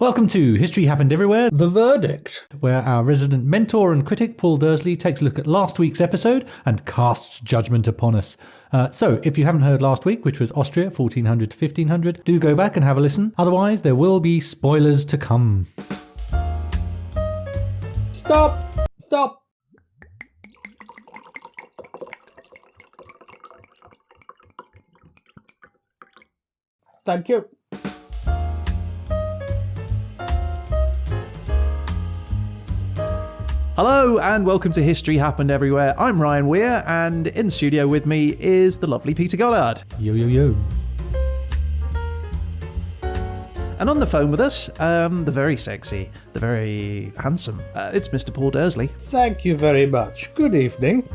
Welcome to History Happened Everywhere, The Verdict, where our resident mentor and critic Paul Dursley takes a look at last week's episode and casts judgment upon us. So, if you haven't heard last week, which was Austria, 1400 to 1500, do go back and have a listen. Otherwise, there will be spoilers to come. Stop! Thank you. Hello and welcome to History Happened Everywhere. I'm Ryan Weir, and in the studio with me is the lovely Peter Goddard. Yo, yo, yo. And on the phone with us, the very sexy, the very handsome, it's Mr. Paul Dursley. Thank you very much. Good evening.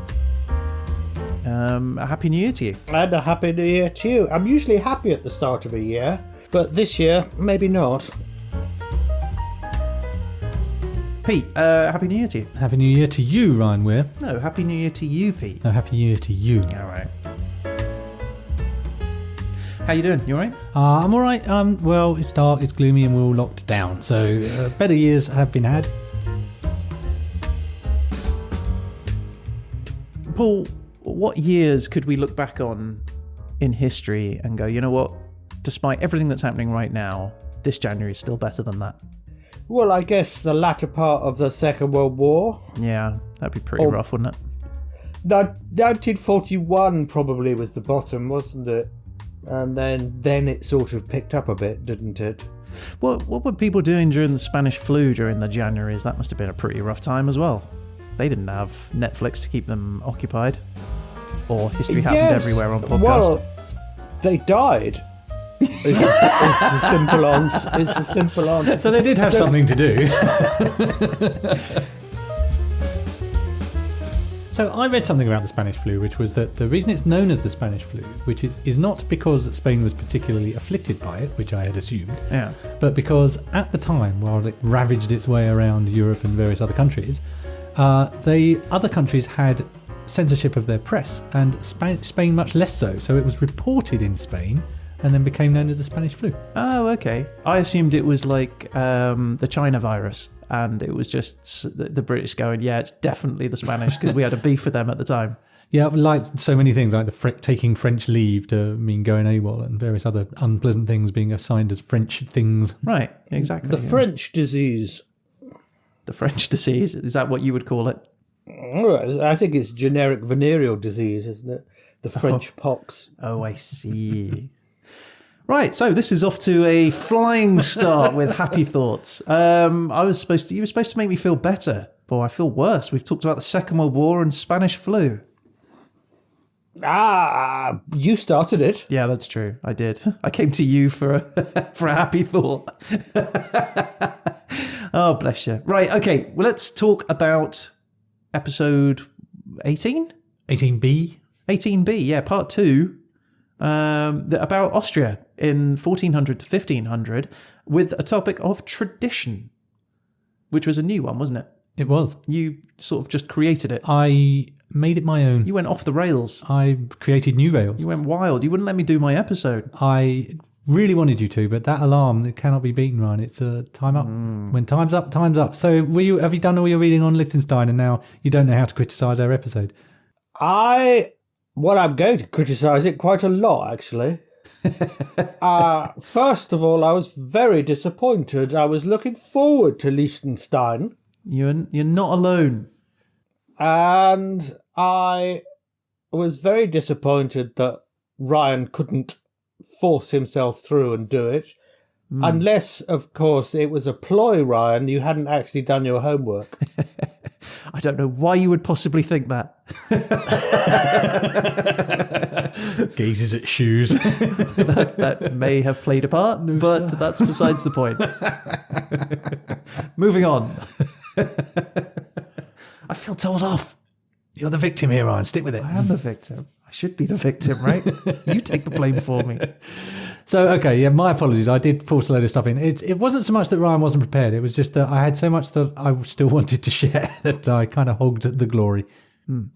A Happy New Year to you. And a Happy New Year to you. I'm usually happy at the start of a year, but this year, maybe not. Pete, Happy New Year to you. Happy New Year to you, Ryan Weir. No, Happy New Year to you, Pete. No, Happy New Year to you. All right. How you doing? You all right? I'm all right. Well, it's dark, it's gloomy, and we're all locked down. So, better years have been had. Paul, what years could we look back on in history and go, you know what, despite everything that's happening right now, this January is still better than that? Well, I guess the latter part of the Second World War. Yeah, that'd be pretty rough, wouldn't it? 1941 probably was the bottom, wasn't it? And then it sort of picked up a bit, didn't it? What were people doing during the Spanish flu during the Januaries? That must have been a pretty rough time as well. They didn't have Netflix to keep them occupied. Or History Happened Everywhere on podcast. Well, they died. It's the simple answer. So they did have something to do. So I read something about the Spanish flu, which was that the reason it's known as the Spanish flu, which is not because Spain was particularly afflicted by it, which I had assumed, but because at the time, while it ravaged its way around Europe and various other countries, other countries had censorship of their press, and Spain much less so. So it was reported in Spain and then became known as the Spanish flu. Oh, okay. I assumed it was like the China virus, and it was just the British going, yeah, it's definitely the Spanish, because we had a beef with them at the time. Yeah, like so many things, like taking French leave to mean going AWOL, and various other unpleasant things being assigned as French things. Right, exactly. The French disease. The French disease, is that what you would call it? I think it's generic venereal disease, isn't it? The French pox. Oh, I see. Right, so this is off to a flying start with happy thoughts. You were supposed to make me feel better. Boy, I feel worse. We've talked about the Second World War and Spanish flu. You started it. Yeah, that's true. I did. I came to you for a happy thought. Oh, bless you. Right, okay. Well, let's talk about episode 18? 18B? 18B, yeah, part 2. About Austria in 1400 to 1500 with a topic of tradition, which was a new one, wasn't it? It was. You sort of just created it. I made it my own. You went off the rails. I created new rails. You went wild. You wouldn't let me do my episode. I really wanted you to, but that alarm, it cannot be beaten, Ryan. It's time up. When time's up, time's up. So have you done all your reading on Liechtenstein, and now you don't know how to criticise our episode? I'm going to criticise it quite a lot, actually. First of all, I was very disappointed. I was looking forward to Liechtenstein. You're not alone. And I was very disappointed that Ryan couldn't force himself through and do it. Unless, of course, it was a ploy, Ryan. You hadn't actually done your homework. I don't know why you would possibly think that. Gazes at shoes. that may have played a part, but that's besides the point. Moving on. I feel told off. You're the victim here, Ryan. Stick with it. I am the victim. I should be the victim, right? You take the blame for me. So, okay, yeah, my apologies. I did force a load of stuff in. It wasn't so much that Ryan wasn't prepared. It was just that I had so much that I still wanted to share that I kind of hogged the glory.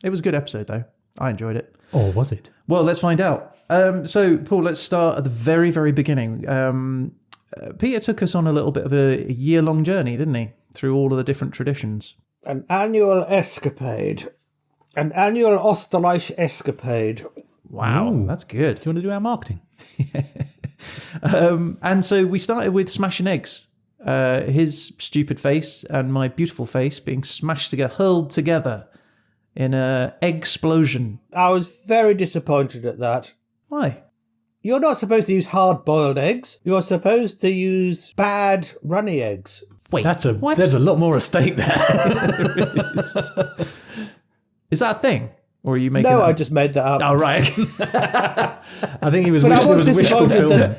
It was a good episode, though. I enjoyed it. Or was it? Well, let's find out. So, Paul, let's start at the very, very beginning. Peter took us on a little bit of a year-long journey, didn't he? Through all of the different traditions. An annual escapade. An annual Österreich escapade. Wow, Ooh. that's good. Do you want to do our marketing? And so we started with smashing eggs. His stupid face and my beautiful face being smashed together, hurled together in a egg-splosion. I was very disappointed at that. Why? You're not supposed to use hard-boiled eggs. You're supposed to use bad runny eggs. Wait, what? There's a lot more at stake there. Is that a thing? Or are you making No, that I just made that up. Oh, right. I think he was But I was wish fulfillment.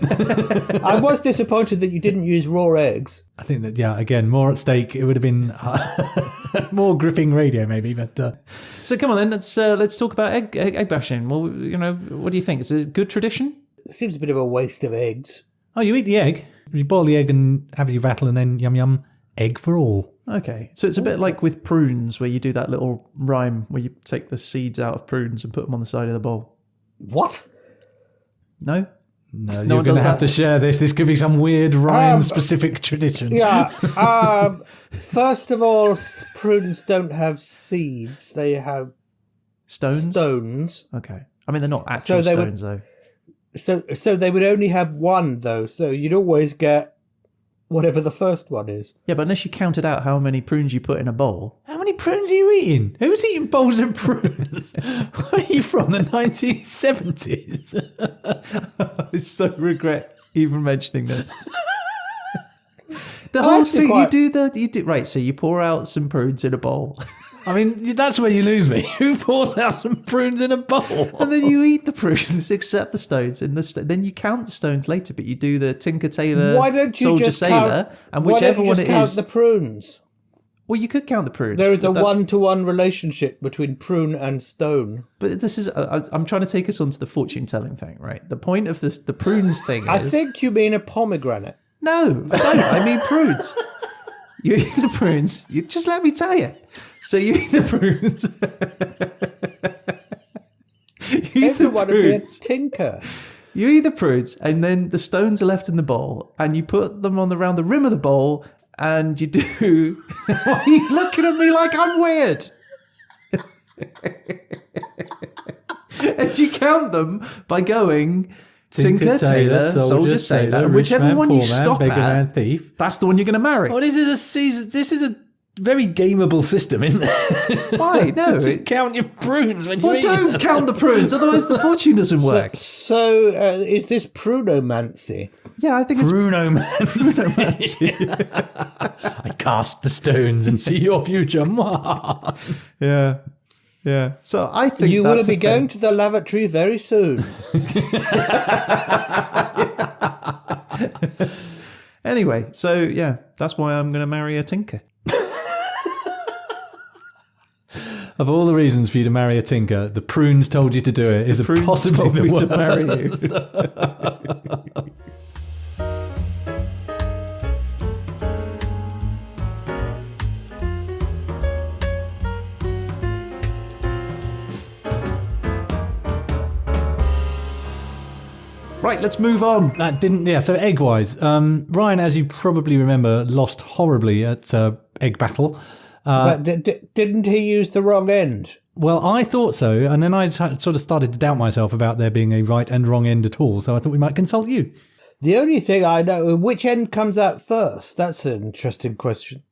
I was disappointed that you didn't use raw eggs. I think that, again, more at stake. It would have been more gripping radio, maybe. But So come on then, let's talk about egg bashing. Well, what do you think? Is it a good tradition? It seems a bit of a waste of eggs. Oh, you eat the egg. You boil the egg and have your rattle and then yum yum, egg for all. Okay, so it's a bit like with prunes where you do that little rhyme where you take the seeds out of prunes and put them on the side of the bowl. What? No? No, one you're going does to have that? to share this. This could be some weird rhyme-specific tradition. Yeah. First of all, prunes don't have seeds. They have Stones? stones. Okay. I mean, they're not actual they would- stones, though. So they would only have one, though. So you'd always get whatever the first one is. Yeah, but unless you counted out how many prunes you put in a bowl. How many prunes are you eating? Who's eating bowls of prunes? Where are you from? The 1970s? I so regret even mentioning this. The whole thing, you do right. So you pour out some prunes in a bowl, I mean, that's where you lose me. Who pours out some prunes in a bowl? and then you eat the prunes, except the stones. And then you count the stones later, but you do the Tinker Tailor, Why don't you Soldier just Sailor, count, and why whichever don't you one just it count is. the prunes? Well, you could count the prunes. There is a but that's- one-to-one relationship between prune and stone. But this is, I'm trying to take us onto the fortune telling thing, right? The point of this, the prunes thing is. I think you mean a pomegranate. No, I don't. I mean prunes. You eat the prunes. You just let me tell you. So you eat the prunes. You eat the Everyone would be a prunes. tinker. You eat the prunes, and then the stones are left in the bowl, and you put them on around the rim of the bowl, and you do. Why are you looking at me like I'm weird? And you count them by going Tinker, Tailor, Soldier, Sailor, and rich whichever man, one you poor man, stop beggar at, man, thief. that's the one you're going to marry. Oh, this is a very gameable system, isn't it? Why? No. Just count your prunes when you Well, eat don't them. count the prunes, otherwise the fortune doesn't work. So is this prunomancy? Yeah, I think it's Prunomancy. I cast the stones and see your future. yeah. So I think You will that's be a thing. going to the lavatory very soon. Anyway, so yeah, that's why I'm going to marry a tinker. Of all the reasons for you to marry a tinker, the prunes told you to do it. Is Prunes possibly told the me worst. to marry you. Right, let's move on. That didn't. Yeah. So egg-wise, Ryan, as you probably remember, lost horribly at egg battle. But didn't he use the wrong end? Well, I thought so, and then I sort of started to doubt myself about there being a right and wrong end at all. So I thought we might consult you. The only thing I know, which end comes out first? That's an interesting question.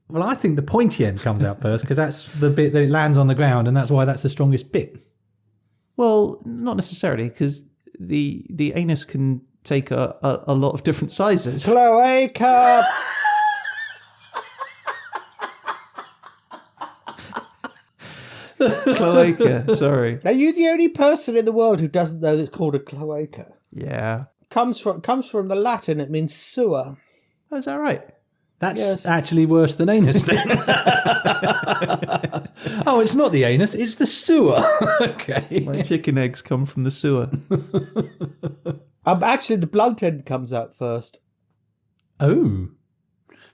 Well, I think the pointy end comes out first because that's the bit that it lands on the ground, and that's why that's the strongest bit. Well, not necessarily, because the anus can take a lot of different sizes. Cloaca! Cloaca, sorry. Are you the only person in the world who doesn't know it's called a cloaca? Yeah. Comes from the Latin. It means sewer. Oh, is that right? That's Yes. actually worse than anus then. Oh, it's not the anus, it's the sewer. Okay. My chicken eggs come from the sewer. Actually, the blunt end comes out first. Oh.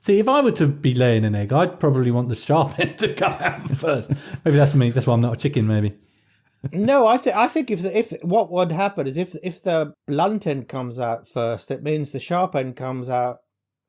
See, if I were to be laying an egg, I'd probably want the sharp end to come out first. Maybe that's me. That's why I'm not a chicken, maybe. No, I think if what would happen is if the blunt end comes out first, it means the sharp end comes out.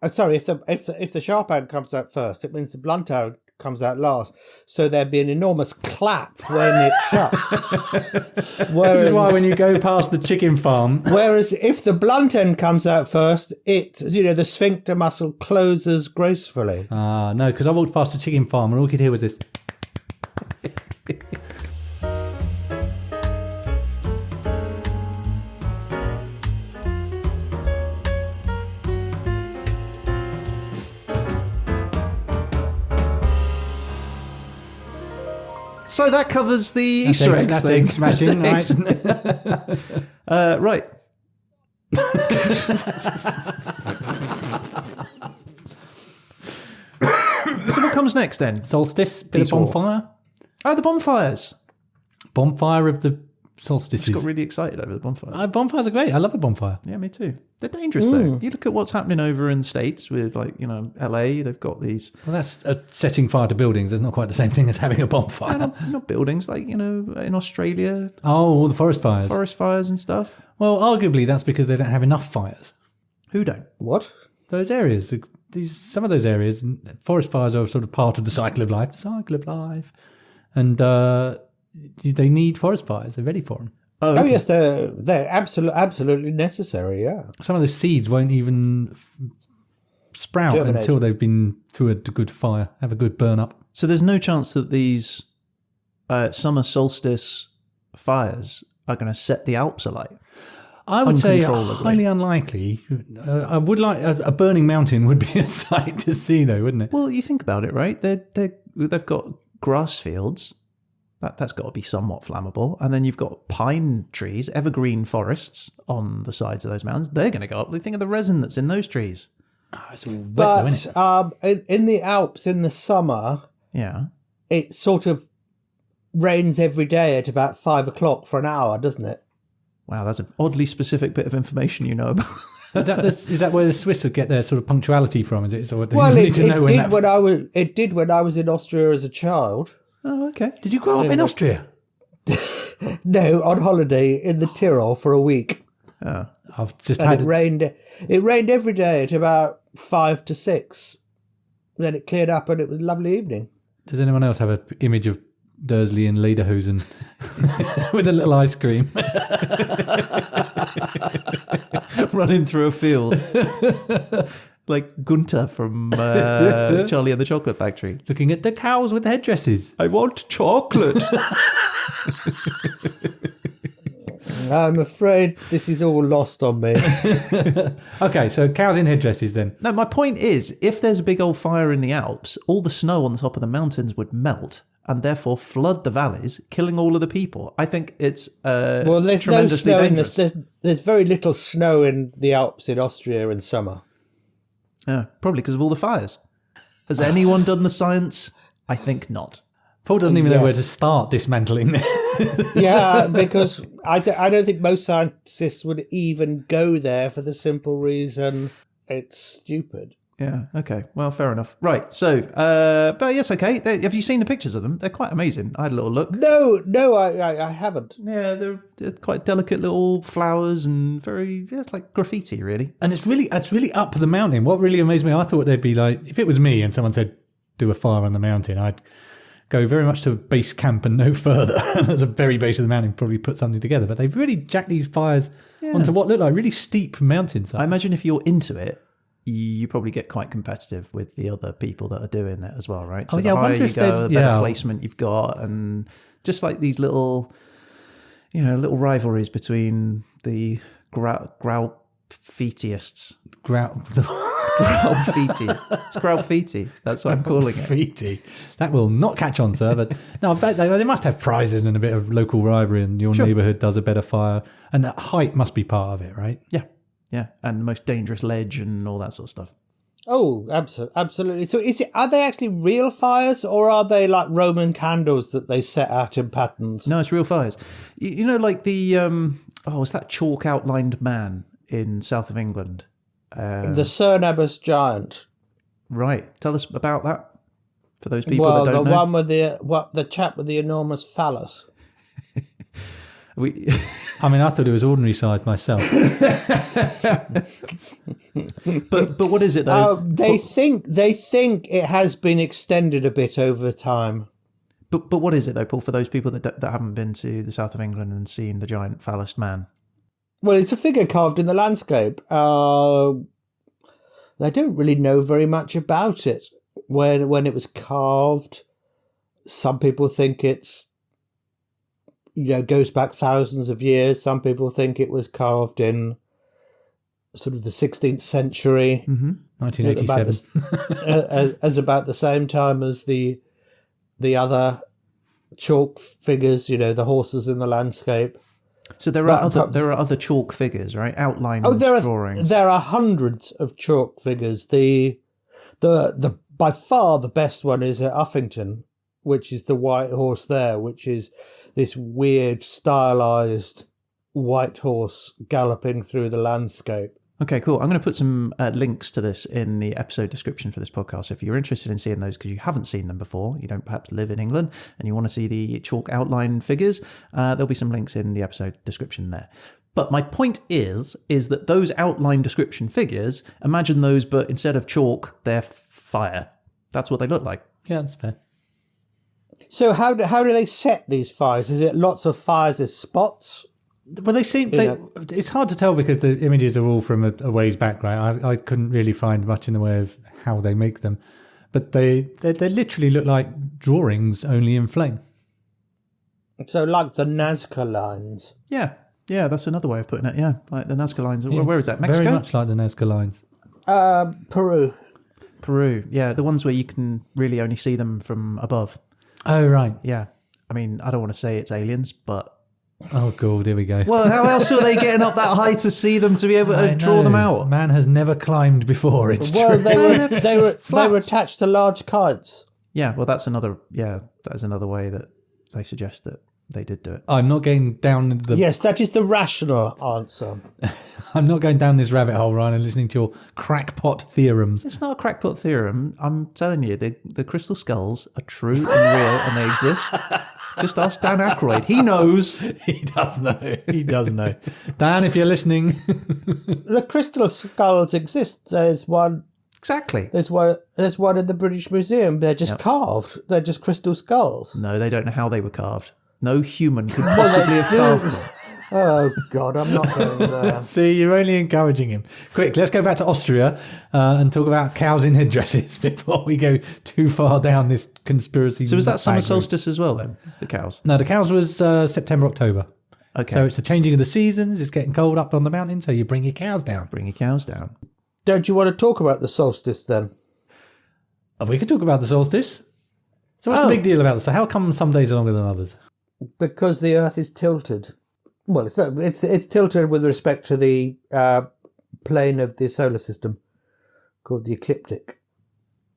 Sorry, if the sharp end comes out first, it means the blunt end comes out last. So there'd be an enormous clap when it shuts. This is why when you go past the chicken farm. Whereas if the blunt end comes out first, the sphincter muscle closes gracefully. No, because I walked past the chicken farm and all you could hear was this. So that covers the Easter eggs. That's egg smashing, right? Right. So what comes next then? Solstice, bit of bonfire. Oh, the bonfires. Bonfire of the solstices. I just got really excited over the bonfires. Bonfires are great. I love a bonfire. Yeah, me too. They're dangerous though. You look at what's happening over in the States with LA, they've got these... Well, that's setting fire to buildings. It's not quite the same thing as having a bonfire. Not buildings, in Australia. Oh, all the forest fires. Forest fires and stuff. Well, arguably that's because they don't have enough fires. Who don't? What? Those areas, some of those areas, forest fires are sort of part of the cycle of life. The cycle of life. And they need forest fires. They're ready for them. Oh, yes, they're absolutely necessary, yeah. Some of those seeds won't even sprout until they've been through a good fire, have a good burn up. So there's no chance that these summer solstice fires are going to set the Alps alight? I would say highly unlikely. I would like a burning mountain would be a sight to see, though, wouldn't it? Well, you think about it, right? They've got grass fields. That's got to be somewhat flammable. And then you've got pine trees, evergreen forests on the sides of those mountains. They're going to go up. Think of the resin that's in those trees. It's all wet, but though, isn't it? In the Alps in the summer, it sort of rains every day at about 5 o'clock for an hour, doesn't it? Wow, that's an oddly specific bit of information you know about. Is that where the Swiss would get their sort of punctuality from? Is it? So It did when I was in Austria as a child. Oh, okay. Did you grow up in Austria? No, on holiday in the Tyrol for a week. Oh. I've just It rained every day at about 5 to 6. Then it cleared up and it was a lovely evening. Does anyone else have an image of Dursley and Lederhosen with a little ice cream running through a field? Like Gunter from Charlie and the Chocolate Factory. Looking at the cows with headdresses. I want chocolate. I'm afraid this is all lost on me. Okay, so cows in headdresses then. No, my point is, if there's a big old fire in the Alps, all the snow on the top of the mountains would melt and therefore flood the valleys, killing all of the people. I think it's there's tremendously no snow dangerous. There's very little snow in the Alps in Austria in summer. Yeah, probably because of all the fires. Has anyone done the science? I think not. Paul doesn't even know where to start dismantling this. Yeah, because I don't think most scientists would even go there for the simple reason it's stupid. Yeah, okay. Well, fair enough. Right, so, but yes, okay. Have you seen the pictures of them? They're quite amazing. I had a little look. No, I haven't. Yeah, they're quite delicate little flowers and it's like graffiti, really. And it's really up the mountain. What really amazed me, I thought they'd be like, if it was me and someone said, do a fire on the mountain, I'd go very much to base camp and no further. At the very base of the mountain, probably put something together. But they've really jacked these fires onto what look like really steep mountainsides. I imagine if you're into it, you probably get quite competitive with the other people that are doing it as well, right? So the higher you go, the better placement you've got, and just like these little rivalries between the Graupfitiists. Graupfiti. It's Graupfiti. That's what I'm calling it. Graupfiti. That will not catch on, sir. But no, I bet they must have prizes and a bit of local rivalry, and your neighbourhood does a better fire, and that height must be part of it, right? Yeah, and the most dangerous ledge and all that sort of stuff. Oh, absolutely. So are they actually real fires, or are they like Roman candles that they set out in patterns? No, it's real fires. You know, like the, it's that chalk outlined man in south of England. The Cernabus giant. Right. Tell us about that for those people that don't know. Well, the one with the chap with the enormous phallus. I mean, I thought it was ordinary size myself. but what is it though? They think it has been extended a bit over time. But what is it though, Paul? For those people that haven't been to the south of England and seen the giant phallus man. Well, it's a figure carved in the landscape. They don't really know very much about it. When it was carved, some people think it's, goes back thousands of years. Some people think it was carved in sort of the 16th century. 1987. As about the same time as the other chalk figures, the horses in the landscape. So there are other chalk figures, right? Outline drawings. There are hundreds of chalk figures. The by far the best one is at Uffington, which is the white horse there, which is this weird stylized white horse galloping through the landscape. Okay, cool. I'm going to put some links to this in the episode description for this podcast. If you're interested in seeing those because you haven't seen them before, you don't perhaps live in England, and you want to see the chalk outline figures, there'll be some links in the episode description there. But my point is that those outline description figures, imagine those, but instead of chalk, they're fire. That's what they look like. Yeah, that's fair. So how do they set these fires? Is it lots of fires as spots? Well, they seem. It's hard to tell because the images are all from a ways back, right? I couldn't really find much in the way of how they make them, but they literally look like drawings, only in flame. So, like the Nazca lines. Yeah, that's another way of putting it. Yeah, like the Nazca lines. Yeah. Where is that? Mexico? Very much like the Nazca lines. Peru. Yeah, the ones where you can really only see them from above. Oh, right. Yeah, I mean, I don't want to say it's aliens, but. Oh, God, here we go. Well, how else are they getting up that high to see them, to be able to draw them out? Man has never climbed before, it's true. They were attached to large kites. Yeah, well, that is another way that they suggest that they did do it. I'm not going down the... Yes, that is the rational answer. I'm not going down this rabbit hole, Ryan, and listening to your crackpot theorems. It's not a crackpot theorem. I'm telling you, the crystal skulls are true and real and they exist. Just ask Dan Aykroyd. He knows. He does know. Dan, if you're listening. The crystal skulls exist. There's one. Exactly. There's one in the British Museum. They're just carved. They're just crystal skulls. No, they don't know how they were carved. No human could possibly have carved them. Oh, God, I'm not going there. See, you're only encouraging him. Quick, let's go back to Austria and talk about cows in headdresses before we go too far down this conspiracy. So was that summer solstice as well then, the cows? No, the cows was September, October. Okay. So it's the changing of the seasons. It's getting cold up on the mountain, so you bring your cows down. Don't you want to talk about the solstice then? We could talk about the solstice. So what's the big deal about this? So how come some days are longer than others? Because the Earth is tilted. Well, it's tilted with respect to the plane of the solar system, called the ecliptic.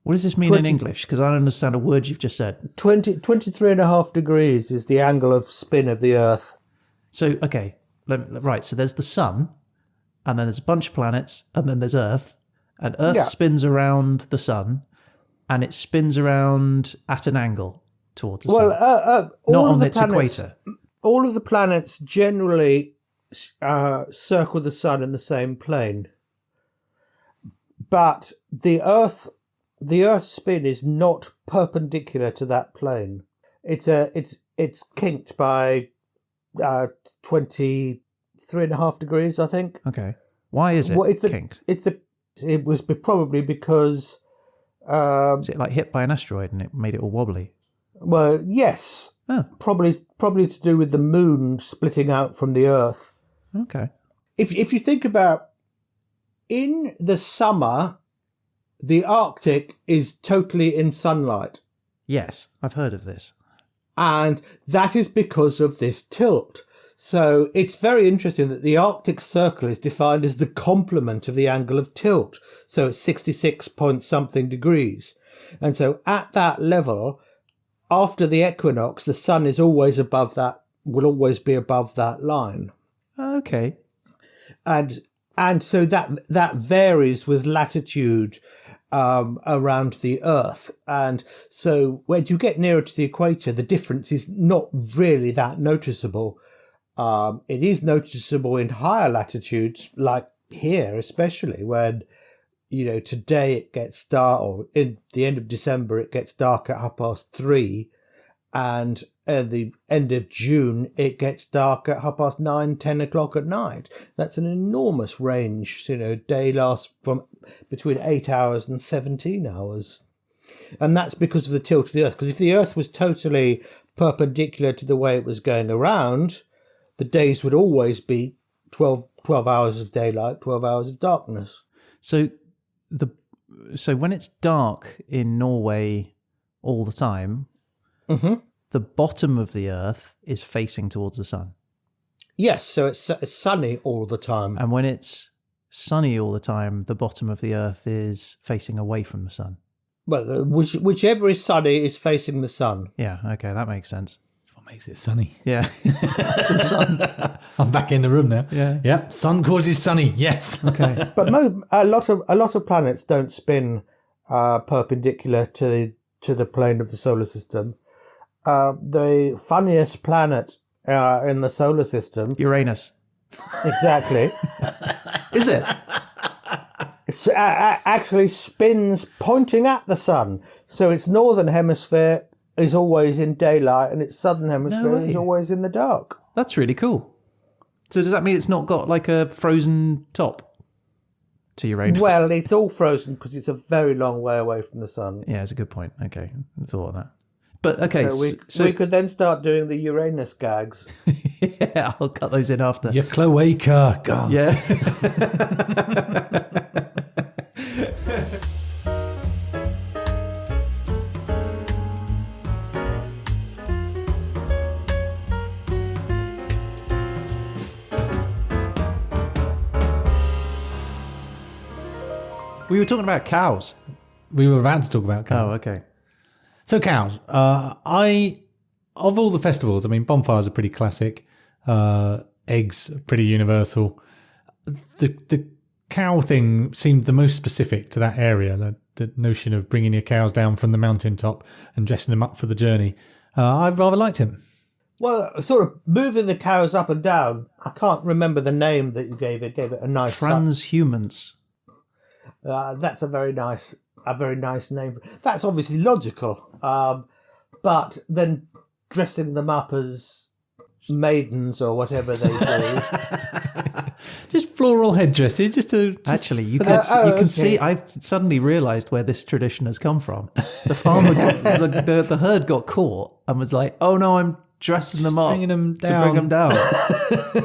What does this mean in English? Because I don't understand a word you've just said. 23.5 degrees is the angle of spin of the Earth. So, okay, right, so there's the sun, and then there's a bunch of planets, and then there's Earth, and Earth spins around the sun, and it spins around at an angle towards the sun. Not on its equator. All of the planets generally circle the sun in the same plane, but the Earth's spin is not perpendicular to that plane. It's kinked by 23.5 degrees, I think. Okay, why is it kinked? It was probably because is it like hit by an asteroid and it made it all wobbly? Well, yes. Oh. Probably to do with the moon splitting out from the Earth. Okay. If you think about, in the summer, the Arctic is totally in sunlight. Yes, I've heard of this. And that is because of this tilt. So it's very interesting that the Arctic Circle is defined as the complement of the angle of tilt. So it's 66 point something degrees. And so at that level, after the equinox, the sun is always above that, will always be above that line. Okay. And so that varies with latitude around the Earth. And so when you get nearer to the equator, the difference is not really that noticeable. It is noticeable in higher latitudes, like here, especially when, today it gets dark, or in the end of December it gets dark at 3:30, and at the end of June it gets dark at 9:30, 10 o'clock at night. That's an enormous range. Day lasts from between 8 hours and 17 hours. And that's because of the tilt of the Earth. Because if the Earth was totally perpendicular to the way it was going around, the days would always be 12 hours of daylight, 12 hours of darkness. So when it's dark in Norway all the time, the bottom of the Earth is facing towards the sun. Yes, so it's sunny all the time. And when it's sunny all the time, the bottom of the Earth is facing away from the sun. Well, whichever is sunny is facing the sun. Yeah, okay, that makes sense. That's what makes it sunny. Yeah. The sun. I'm back in the room now. Yeah. Yep. Sun causes sunny. Yes. Okay. But a lot of planets don't spin perpendicular to the plane of the solar system. The funniest planet in the solar system, Uranus. Exactly. Is it? Actually spins pointing at the sun. So its northern hemisphere is always in daylight and its southern hemisphere is always in the dark. That's really cool. So does that mean it's not got like a frozen top to Uranus? Well, it's all frozen because it's a very long way away from the sun. Yeah, it's a good point. Okay, I thought of that. But okay, so we could then start doing the Uranus gags. Yeah, I'll cut those in after. Your cloaca. God. Yeah. We were talking about cows. We were about to talk about cows. Oh, okay. So cows. Of all the festivals, I mean, bonfires are pretty classic. Eggs are pretty universal. The cow thing seemed the most specific to that area. The notion of bringing your cows down from the mountaintop and dressing them up for the journey. I rather liked it. Well, sort of moving the cows up and down. I can't remember the name that you gave it. Gave it a nice transhumance. That's a very nice name. That's obviously logical. But then dressing them up as maidens or whatever they do. Just floral headdresses, Actually, you can see. I've suddenly realised where this tradition has come from. The farmer, the herd got caught and was like, "Oh no, I'm dressing them up bringing them to bring them down."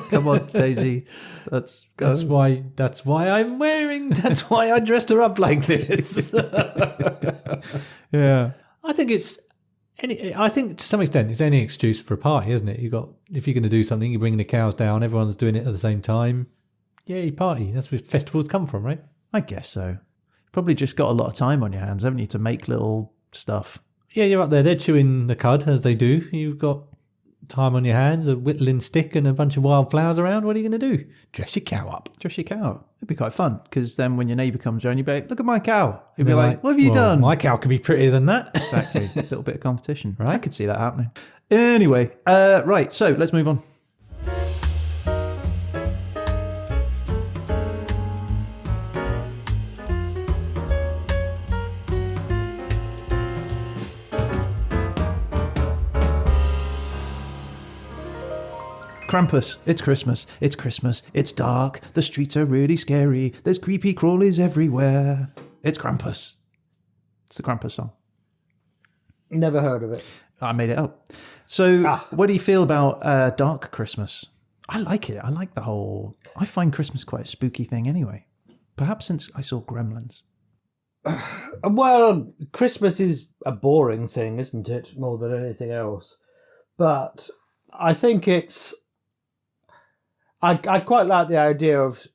Come on, Daisy. That's why I'm wearing. That's why I dressed her up like this. Yeah, I think to some extent it's any excuse for a party, isn't it? If you're going to do something, you're bringing the cows down. Everyone's doing it at the same time. Yay, party! That's where festivals come from, right? I guess so. Probably just got a lot of time on your hands, haven't you, to make little stuff? Yeah, you're up there. They're chewing the cud as they do. You've got time on your hands, a whittling stick and a bunch of wildflowers around. What are you going to do? Dress your cow up. Dress your cow. It'd be quite fun, because then when your neighbour comes around, you'd be like, "Look at my cow." You'd be like, "What have you done?" My cow could be prettier than that. Exactly. A little bit of competition. Right. I could see that happening. Anyway, right, so let's move on. Krampus. It's Christmas. It's Christmas. It's dark. The streets are really scary. There's creepy crawlies everywhere. It's Krampus. It's the Krampus song. Never heard of it. I made it up. So, what do you feel about Dark Christmas? I like it. I like the whole... I find Christmas quite a spooky thing anyway. Perhaps since I saw Gremlins. Well, Christmas is a boring thing, isn't it? More than anything else. But I think it's... I quite like the idea of...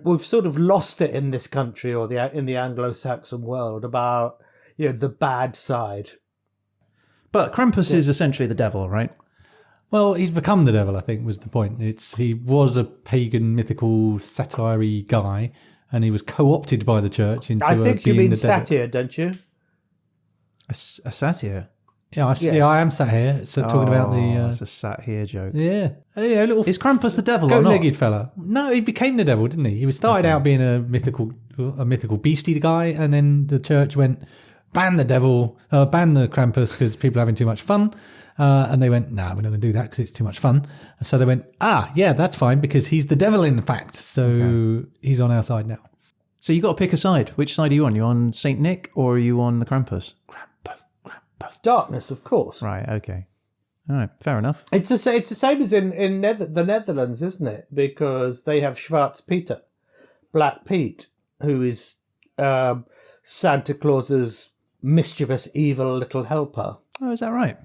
we've sort of lost it in this country or in the Anglo-Saxon world about, the bad side. But Krampus is essentially the devil, right? Well, he's become the devil, I think, was the point. He was a pagan, mythical, satire-y guy, and he was co-opted by the church into being the devil. I think you mean satyr, don't you? A satyr? Yeah, I am sat here. So talking about the. It's a sat here joke. Yeah, Is Krampus the devil or not? Goat-legged fella. No, he became the devil, didn't he? He started out being a mythical beastie guy, and then the church went ban the Krampus because people are having too much fun, and they went, we're not going to do that because it's too much fun. So they went, yeah, that's fine because he's the devil in fact. So he's on our side now. So you got to pick a side. Which side are you on? You on Saint Nick or are you on the Krampus? Krampus. Darkness, of course. Right. Okay. All right. Fair enough. It's the same as in the Netherlands, isn't it? Because they have Schwarz Peter, Black Pete, who is Santa Claus's mischievous, evil little helper. Oh, is that right?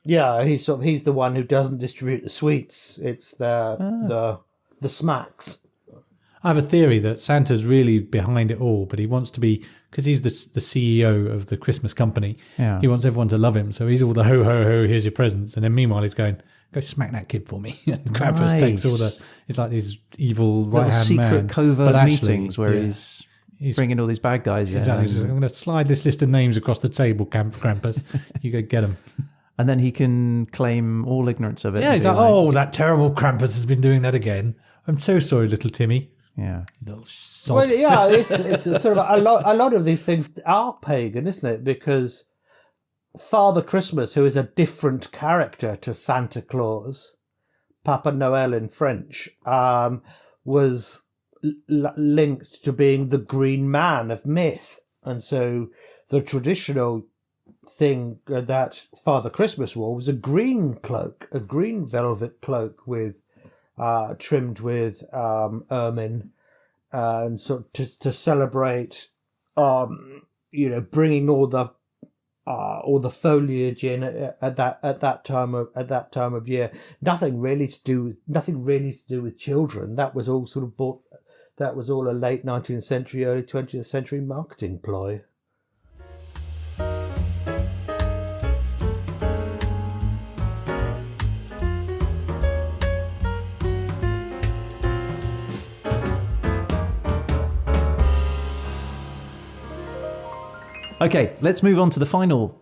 Yeah, he's the one who doesn't distribute the sweets. It's the smacks. I have a theory that Santa's really behind it all, but he wants to be, because he's the CEO of the Christmas company. Yeah. He wants everyone to love him, so he's all the ho ho ho. Here's your presents, and then meanwhile he's going, go smack that kid for me. And Krampus takes all the. He's like these evil right hand man. Secret covert meetings where he's bringing all these bad guys in. Exactly. I'm going to slide this list of names across the table, Krampus. You go get them. And then he can claim all ignorance of it. Yeah, he's like, that terrible Krampus has been doing that again. I'm so sorry, little Timmy. Yeah. Little sod. Well, yeah, it's a sort of a lot of these things are pagan, isn't it? Because Father Christmas, who is a different character to Santa Claus, Papa Noel in French, was linked to being the green man of myth. And so the traditional thing that Father Christmas wore was a green cloak, a green velvet cloak with trimmed with ermine, and so to celebrate, bringing all the foliage in at that time of year. Nothing really to do with children. That was all That was all a late 19th century, early 20th century marketing ploy. Okay, let's move on to the final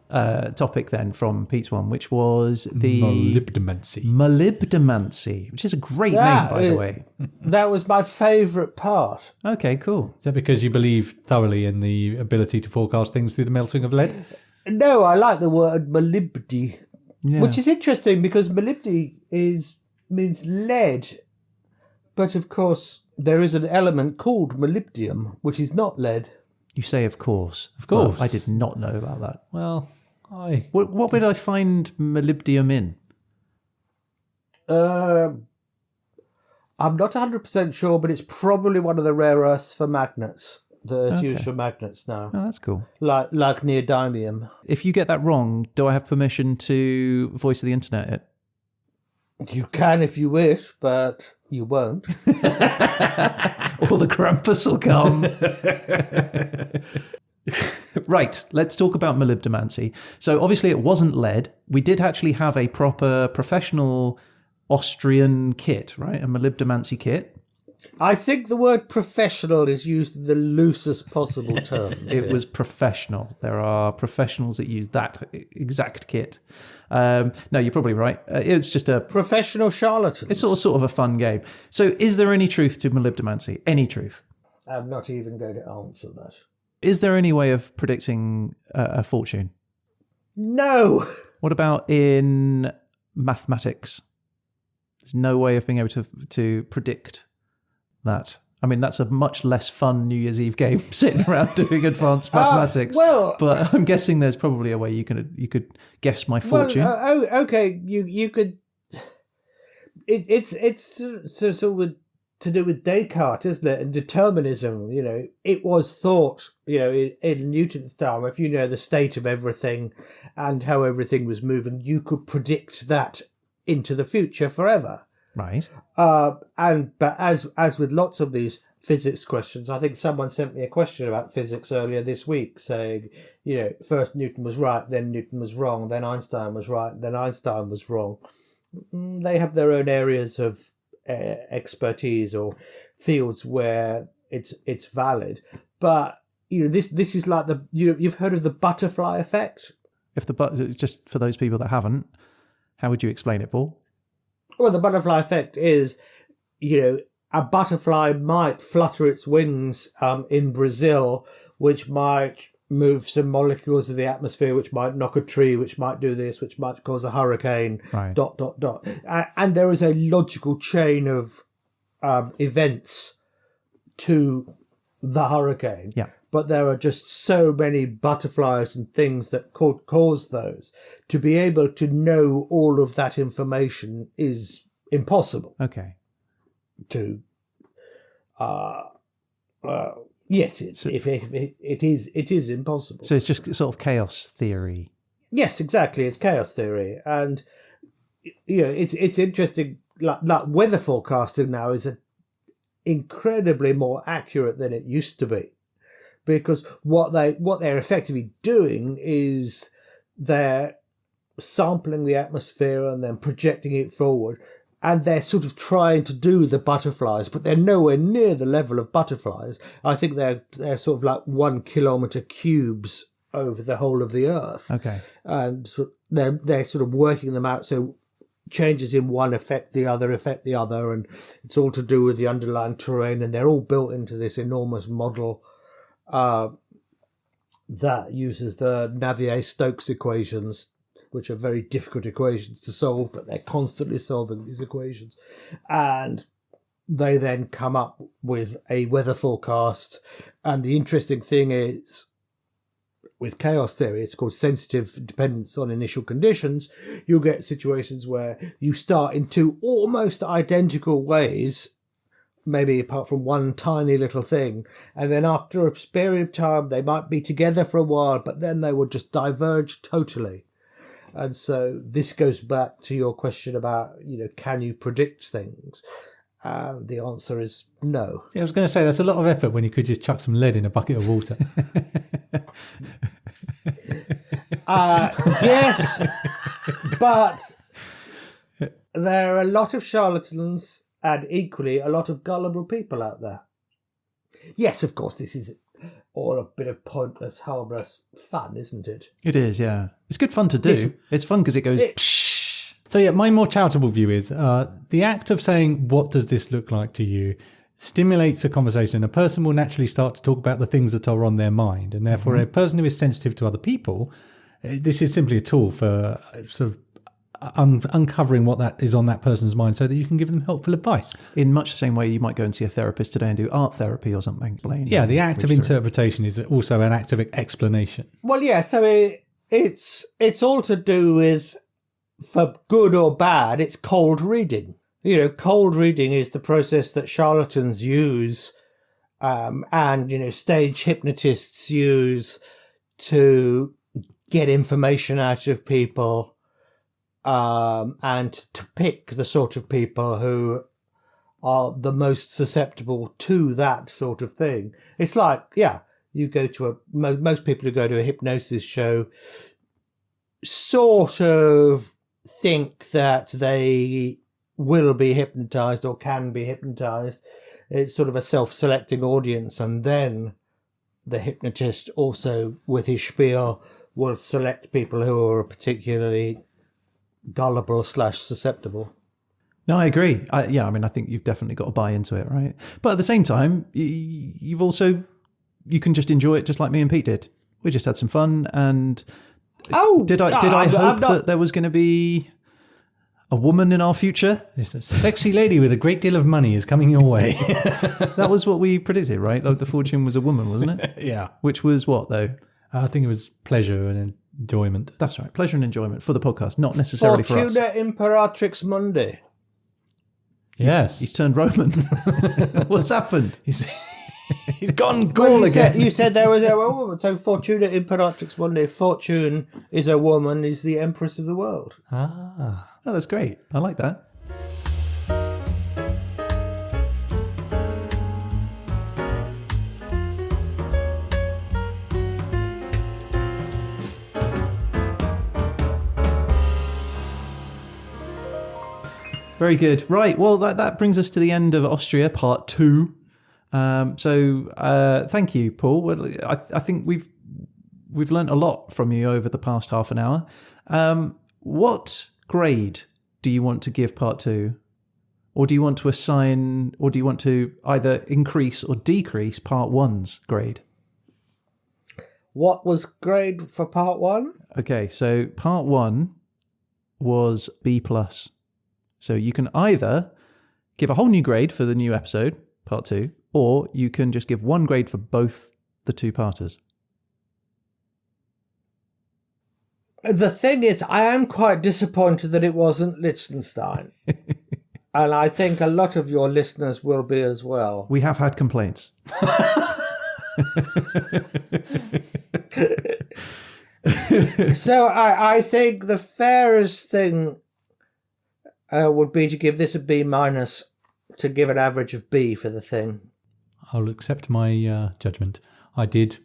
topic then from Pete's one, which was the molybdenmancy, which is a great name, by the way. That was my favourite part. Okay, cool. Is that because you believe thoroughly in the ability to forecast things through the melting of lead? No, I like the word molybdy, which is interesting because molybdy means lead, but of course there is an element called molybdenum, which is not lead. You say, of course. Of course. Well, I did not know about that. Well, What would I find molybdenum in? I'm not 100% sure, but it's probably one of the rare earths for magnets that is used for magnets now. Oh, that's cool. Like neodymium. If you get that wrong, do I have permission to voice of the internet it? You can if you wish, but you won't. Or the Krampus will come. Right, let's talk about molybdenmancy. So obviously it wasn't lead. We did actually have a proper professional Austrian kit, right? A molybdenmancy kit. I think the word professional is used in the loosest possible terms. It was professional. There are professionals that use that exact kit. No, you're probably right. It's just a professional charlatan. It's sort of a fun game. So is there any truth to molybdenmancy? Any truth? I'm not even going to answer that. Is there any way of predicting a fortune? No. What about in mathematics? There's no way of being able to predict that. I mean, that's a much less fun New Year's Eve game, sitting around doing advanced mathematics. But I'm guessing there's probably a way you could guess my fortune. Okay, you could. It's sort of to do with Descartes, isn't it? And determinism. It was thought, in Newton's time, if you know the state of everything and how everything was moving, you could predict that into the future forever. Right. But as with lots of these physics questions, I think someone sent me a question about physics earlier this week saying, first Newton was right, then Newton was wrong, then Einstein was right, then Einstein was wrong. They have their own areas of expertise or fields where it's valid. But this is like you've heard of the butterfly effect. Just for those people that haven't, how would you explain it, Paul? Well, the butterfly effect is, a butterfly might flutter its wings in Brazil, which might move some molecules of the atmosphere, which might knock a tree, which might do this, which might cause a hurricane, ... And there is a logical chain of events to the hurricane. Yeah. But there are just so many butterflies and things that could cause those. To be able to know all of that information is impossible. Okay. Yes, it is impossible. So it's just sort of chaos theory. Yes, exactly. It's chaos theory, and it's interesting. Like weather forecasting now is incredibly more accurate than it used to be, because what they're effectively doing is they're sampling the atmosphere and then projecting it forward. And they're sort of trying to do the butterflies, but they're nowhere near the level of butterflies. I think they're sort of like 1 kilometre cubes over the whole of the Earth. Okay. And they're sort of working them out so changes in one affect the other, and it's all to do with the underlying terrain, and they're all built into this enormous model that uses the Navier-Stokes equations, which are very difficult equations to solve, but they're constantly solving these equations. And they then come up with a weather forecast. And the interesting thing is, with chaos theory, it's called sensitive dependence on initial conditions. You'll get situations where you start in two almost identical ways, maybe apart from one tiny little thing. And then after a period of time, they might be together for a while, but then they will just diverge totally. And so this goes back to your question about, can you predict things? The answer is no. Yeah, I was going to say, that's a lot of effort when you could just chuck some lead in a bucket of water. Yes, but there are a lot of charlatans and equally a lot of gullible people out there. Yes, of course, this is all a bit of pointless, harmless fun, isn't it? It is, yeah. It's good fun to do. It's fun because it goes... Psh. So yeah, my more charitable view is the act of saying, what does this look like to you, stimulates a conversation. A person will naturally start to talk about the things that are on their mind. And therefore, a person who is sensitive to other people, this is simply a tool for sort of uncovering what that is on that person's mind so that you can give them helpful advice. In much the same way you might go and see a therapist today and do art therapy or something. Yeah, the act of interpretation is also an act of explanation. Well, yeah, so it's all to do with, for good or bad, it's cold reading. Cold reading is the process that charlatans use and, stage hypnotists use to get information out of people. And to pick the sort of people who are the most susceptible to that sort of thing. It's like, you go to most people who go to a hypnosis show sort of think that they will be hypnotized or can be hypnotized. It's sort of a self-selecting audience, and then the hypnotist also, with his spiel, will select people who are particularly gullible / susceptible. No, I agree. I think you've definitely got to buy into it, right? But at the same time, you can just enjoy it just like me and Pete did. We just had some fun, and did I hope that there was going to be a woman in our future? Yes, a sexy lady with a great deal of money is coming your way. That was what we predicted, right? Like the fortune was a woman, wasn't it? Yeah. Which was what, though? I think it was pleasure and enjoyment. That's right. Pleasure and enjoyment for the podcast, not necessarily for us. Fortuna Imperatrix Mundi. Yes. He's turned Roman. What's happened? He's gone Gaul again. You said there was a woman. So Fortuna Imperatrix Mundi. Fortune is a woman, is the empress of the world. Ah. Oh, that's great. I like that. Very good. Right. Well, that brings us to the end of Austria, part 2. So thank you, Paul. Well, I think we've we've learnt a lot from you over the past half an hour. What grade do you want to give part 2? Or do you want to assign, or do you want to either increase or decrease part 1's grade? What was grade for part 1? Okay, so part 1 was B+. So you can either give a whole new grade for the new episode, part 2, or you can just give 1 grade for both the 2-parters. The thing is, I am quite disappointed that it wasn't Liechtenstein. And I think a lot of your listeners will be as well. We have had complaints. So I think the fairest thing would be to give this a B-, to give an average of B for the thing. I'll accept my judgment. I did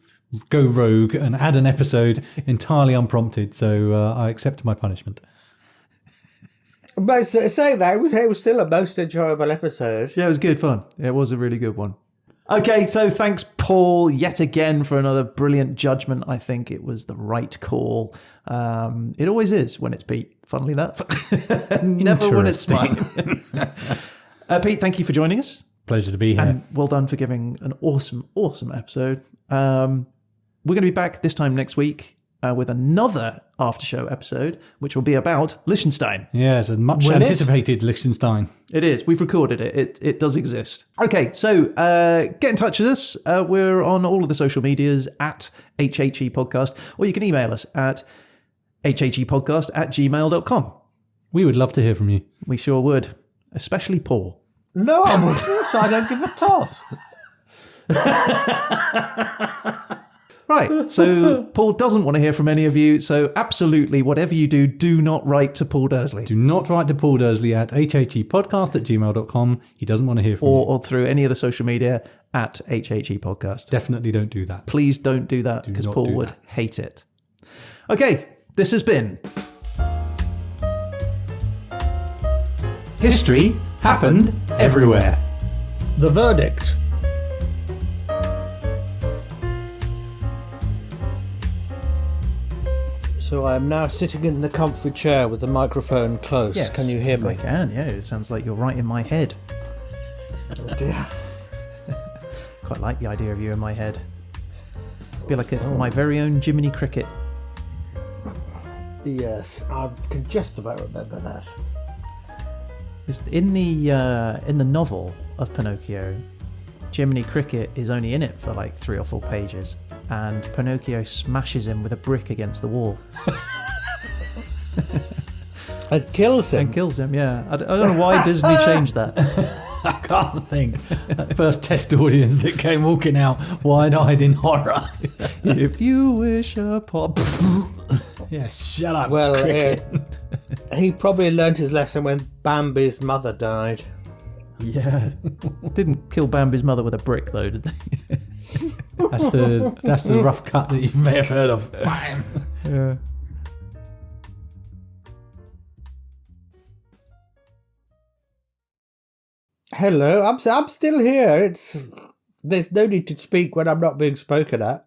go rogue and add an episode entirely unprompted, so I accept my punishment. But saying that, it was still a most enjoyable episode. Yeah, it was good fun. It was a really good one. Okay, so thanks, Paul, yet again for another brilliant judgment. I think it was the right call. It always is when it's Pete, funnily enough. Never when it's mine. Pete, thank you for joining us. Pleasure to be here. And well done for giving an awesome, awesome episode. We're going to be back this time next week with another after show episode, which will be about Liechtenstein. Yes, a much anticipated Liechtenstein. It is. We've recorded it. It does exist. Okay, so get in touch with us. We're on all of the social medias at hhepodcast, or you can email us at hhepodcast@gmail.com. We would love to hear from you. We sure would, especially Paul. No, I wouldn't. So I don't give a toss. Right, so Paul doesn't want to hear from any of you, so absolutely, whatever you do, do not write to Paul Dursley. Do not write to Paul Dursley at hhepodcast@gmail.com. He doesn't want to hear from you. Or through any of the social media at hhepodcast. Definitely don't do that. Please don't do that, because Paul would hate it. Okay, this has been History Happened Everywhere. The verdict. So I am now sitting in the comfy chair with the microphone close. Yes, can you hear me? I can, yeah. It sounds like you're right in my head. Oh dear. Quite like the idea of you in my head. Be like my very own Jiminy Cricket. Yes, I can just about remember that. In the novel of Pinocchio, Jiminy Cricket is only in it for like 3 or 4 pages, and Pinocchio smashes him with a brick against the wall. And kills him. Yeah. I don't know why Disney changed that. I can't think. That first test audience that came walking out wide-eyed in horror. If you wish upon... Yeah, shut up, well, Cricket. He probably learned his lesson when Bambi's mother died. Yeah. Didn't kill Bambi's mother with a brick, though, did they? That's the rough cut that you may have heard of. Bam! Yeah. Hello, I'm still here. There's no need to speak when I'm not being spoken at.